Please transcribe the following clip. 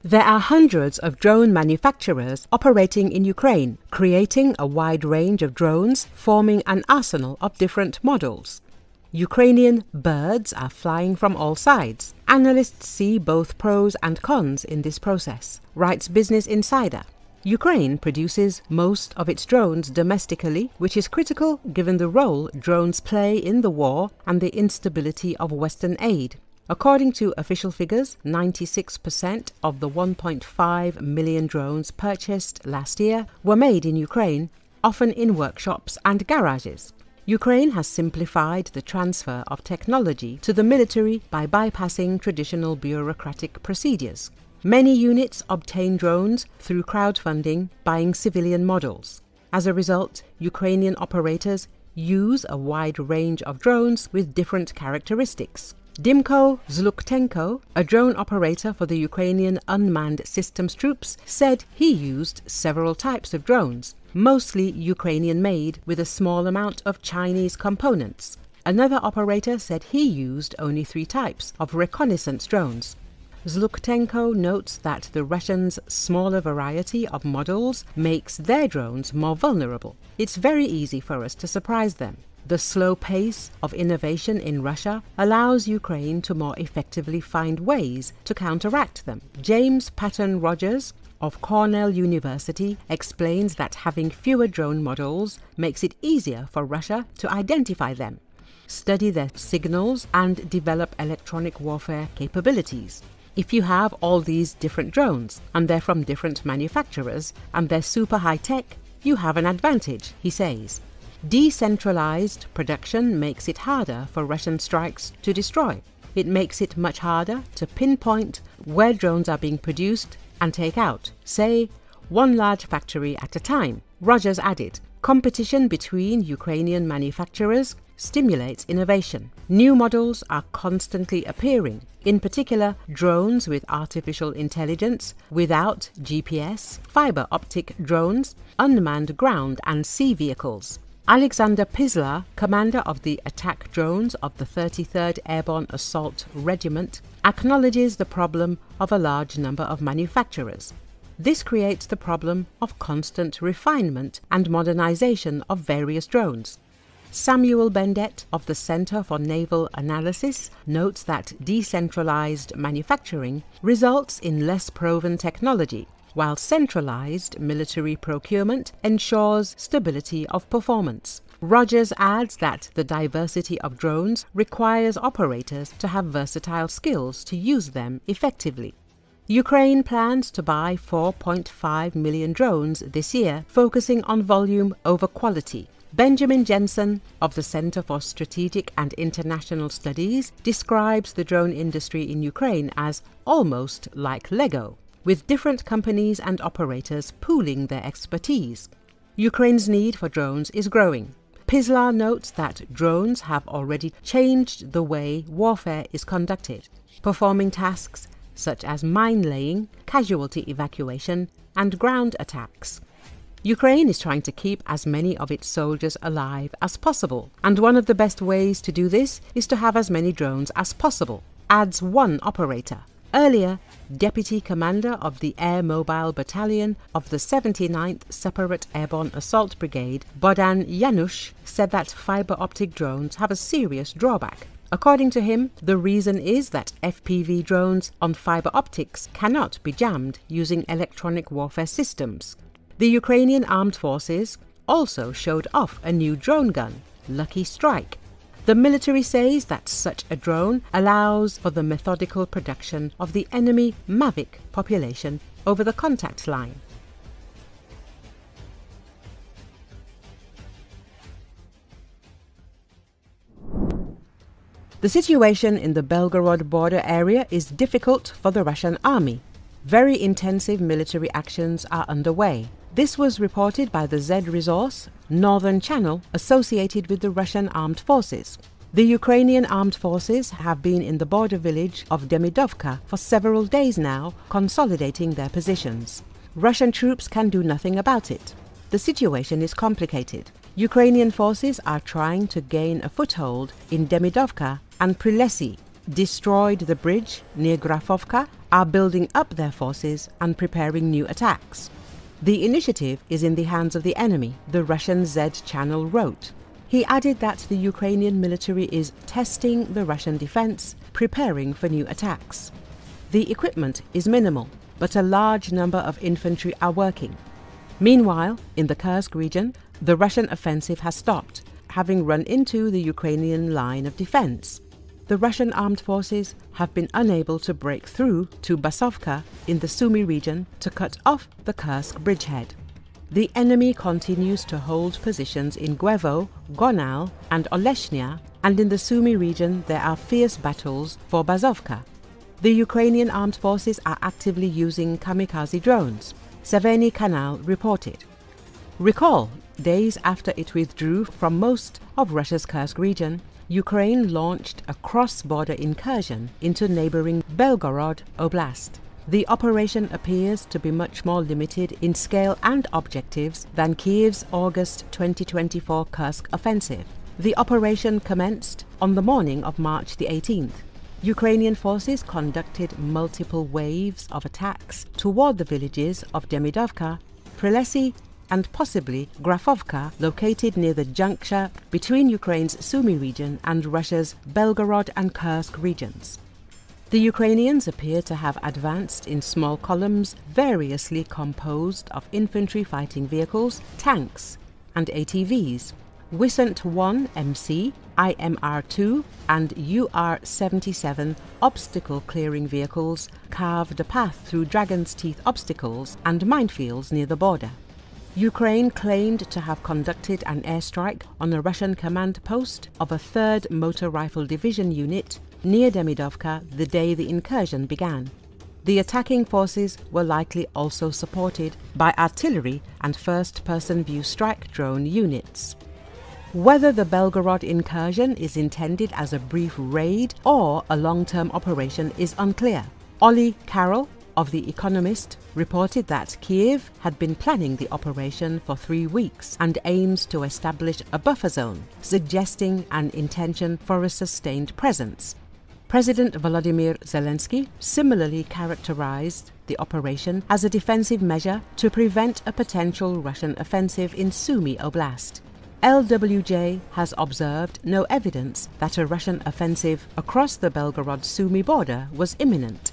There are hundreds of drone manufacturers operating in Ukraine, creating a wide range of drones, forming an arsenal of different models. Ukrainian birds are flying from all sides. Analysts see both pros and cons in this process, writes Business Insider. Ukraine produces most of its drones domestically, which is critical given the role drones play in the war and the instability of Western aid. According to official figures, 96% of the 1.5 million drones purchased last year were made in Ukraine, often in workshops and garages. Ukraine has simplified the transfer of technology to the military by bypassing traditional bureaucratic procedures. Many units obtain drones through crowdfunding, buying civilian models. As a result, Ukrainian operators use a wide range of drones with different characteristics. Dimko Zhluktenko, a drone operator for the Ukrainian Unmanned Systems Troops, said he used several types of drones, mostly Ukrainian-made with a small amount of Chinese components. Another operator said he used only 3 types of reconnaissance drones. Zhluktenko notes that the Russians' smaller variety of models makes their drones more vulnerable. It's very easy for us to surprise them. The slow pace of innovation in Russia allows Ukraine to more effectively find ways to counteract them. James Patton Rogers of Cornell University explains that having fewer drone models makes it easier for Russia to identify them, study their signals, and develop electronic warfare capabilities. If you have all these different drones, and they're from different manufacturers, and they're super high-tech, you have an advantage, he says. Decentralized production makes it harder for Russian strikes to destroy. It makes it much harder to pinpoint where drones are being produced and take out, say, one large factory at a time. Rogers added, competition between Ukrainian manufacturers stimulates innovation. New models are constantly appearing, in particular drones with artificial intelligence, without GPS, fiber optic drones, unmanned ground and sea vehicles. Alexander Putler, commander of the attack drones of the 33rd Airborne Assault Regiment, acknowledges the problem of a large number of manufacturers. This creates the problem of constant refinement and modernization of various drones. Samuel Bendet of the Center for Naval Analysis notes that decentralized manufacturing results in less proven technology, while centralized military procurement ensures stability of performance. Rogers adds that the diversity of drones requires operators to have versatile skills to use them effectively. Ukraine plans to buy 4.5 million drones this year, focusing on volume over quality. Benjamin Jensen of the Center for Strategic and International Studies describes the drone industry in Ukraine as almost like Lego, with different companies and operators pooling their expertise. Ukraine's need for drones is growing. Putler notes that drones have already changed the way warfare is conducted, performing tasks such as mine-laying, casualty evacuation, and ground attacks. Ukraine is trying to keep as many of its soldiers alive as possible, and one of the best ways to do this is to have as many drones as possible, adds one operator. Earlier, Deputy Commander of the Air Mobile Battalion of the 79th Separate Airborne Assault Brigade, Bohdan Janusz, said that fiber optic drones have a serious drawback. According to him, the reason is that FPV drones on fiber optics cannot be jammed using electronic warfare systems. The Ukrainian Armed Forces also showed off a new drone gun, Lucky Strike. The military says that such a drone allows for the methodical production of the enemy Mavic population over the contact line. The situation in the Belgorod border area is difficult for the Russian army. Very intensive military actions are underway. This was reported by the Z Resource Northern Channel associated with the Russian armed forces. The Ukrainian armed forces have been in the border village of Demidovka for several days now, consolidating their positions. Russian troops can do nothing about it. The situation is complicated. Ukrainian forces are trying to gain a foothold in Demidovka and Prilesi. destroyed the bridge near Grafovka, are building up their forces and preparing new attacks. The initiative is in the hands of the enemy, the Russian Z channel wrote. He added that the Ukrainian military is testing the Russian defense, preparing for new attacks. The equipment is minimal, but a large number of infantry are working. Meanwhile, in the Kursk region, the Russian offensive has stopped, having run into the Ukrainian line of defense. The Russian armed forces have been unable to break through to Basovka in the Sumy region to cut off the Kursk bridgehead. The enemy continues to hold positions in Gwevo, Gonal and Oleshnya, and in the Sumy region there are fierce battles for Bazovka. The Ukrainian armed forces are actively using kamikaze drones, Severny Kanal reported. Recall, days after it withdrew from most of Russia's Kursk region, Ukraine launched a cross-border incursion into neighboring Belgorod Oblast. The operation appears to be much more limited in scale and objectives than Kiev's August 2024 Kursk offensive. The operation commenced on the morning of March the 18th. Ukrainian forces conducted multiple waves of attacks toward the villages of Demidovka, Prelesy, and possibly Grafovka, located near the juncture between Ukraine's Sumy region and Russia's Belgorod and Kursk regions. The Ukrainians appear to have advanced in small columns variously composed of infantry fighting vehicles, tanks and ATVs. Wisent 1 MC, IMR-2 and UR-77 obstacle-clearing vehicles carved a path through Dragon's Teeth obstacles and minefields near the border. Ukraine claimed to have conducted an airstrike on a Russian command post of a 3rd Motor Rifle Division unit near Demidovka the day the incursion began. The attacking forces were likely also supported by artillery and first-person view strike drone units. Whether the Belgorod incursion is intended as a brief raid or a long-term operation is unclear. Ollie Carroll of The Economist reported that Kyiv had been planning the operation for 3 weeks and aims to establish a buffer zone, suggesting an intention for a sustained presence. President Volodymyr Zelenski similarly characterized the operation as a defensive measure to prevent a potential Russian offensive in Sumy Oblast. LWJ has observed no evidence that a Russian offensive across the Belgorod-Sumy border was imminent.